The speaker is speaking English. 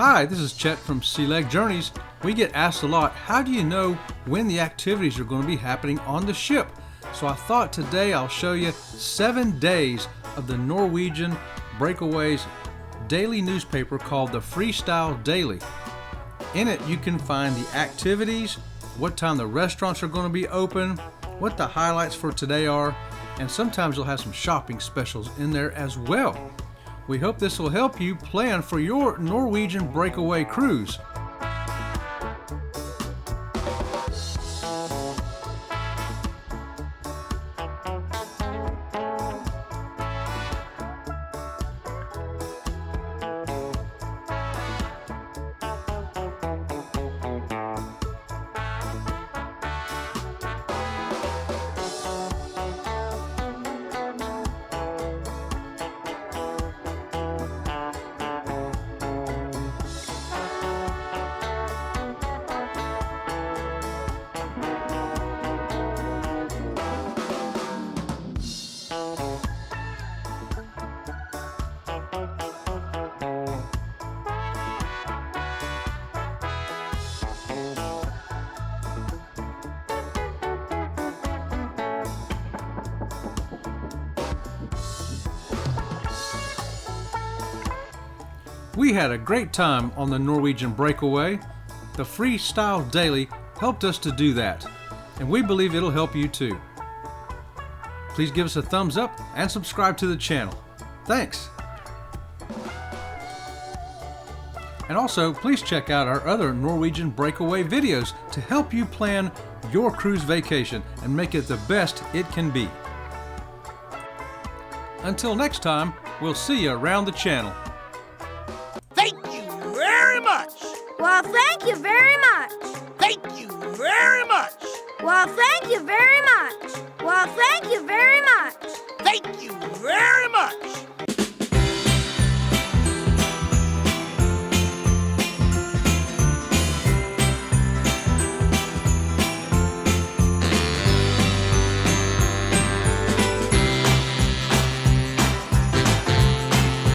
Hi, this is Chet from Sea Leg Journeys. We get asked a lot, how do you know when the activities are going to be happening on the ship? So I thought today I'll show you 7 days of the Norwegian Breakaways daily newspaper called the Freestyle Daily. In it you can find the activities, what time the restaurants are going to be open, what the highlights for today are, and sometimes you'll have some shopping specials in there as well. We hope this will help you plan for your Norwegian breakaway cruise. We had a great time on the Norwegian Breakaway. The Freestyle Daily helped us to do that, and we believe it'll help you too. Please give us a thumbs up and subscribe to the channel. Thanks! And also, please check out our other Norwegian Breakaway videos to help you plan your cruise vacation and make it the best it can be. Until next time, we'll see you around the channel. Thank you very much. Well, thank you very much. Thank you very much. Well, thank you very much. Well, thank you very much. Thank you very much.